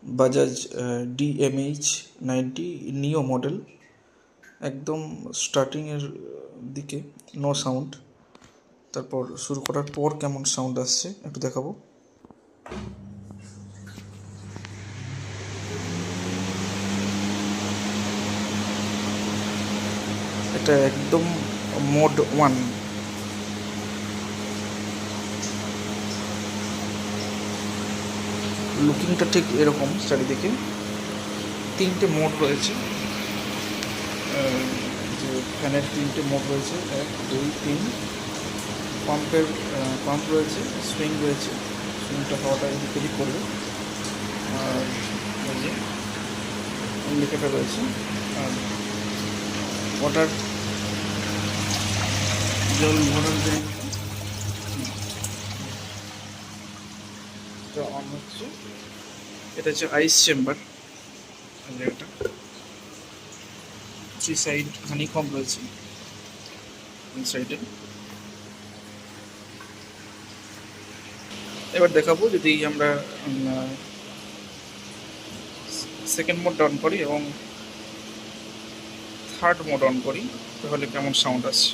Bajaj DMH 90 নিও model, একদম স্টার্টিংয়ের দিকে নো সাউন্ড। তারপর শুরু করার পর কেমন সাউন্ড আসছে একটু দেখাবো। এটা একদম মোড 1। লুকিংটা ঠিক এরকম। চারিদিকে 3টে মোড রয়েছে, যে ফ্যানের 3টে মোড রয়েছে, 1 2 3। পাম্প রয়েছে, সুইং রয়েছে, সুইংটা হাওয়াটা এদিক ওদিক করবে। আর এই যে ইন্ডিকেটার রয়েছে, আর ওয়াটার জল ভরার জায়গাটা অন হচ্ছে। এটা হচ্ছে আইস চেম্বার জায়গাটা। 3 সাইড হানিকম রয়েছে সাইডে। এবার দেখাবো যদি আমরা সেকেন্ড মোড অন করি এবং থার্ড মোড অন করি তাহলে কেমন সাউন্ড আসছে।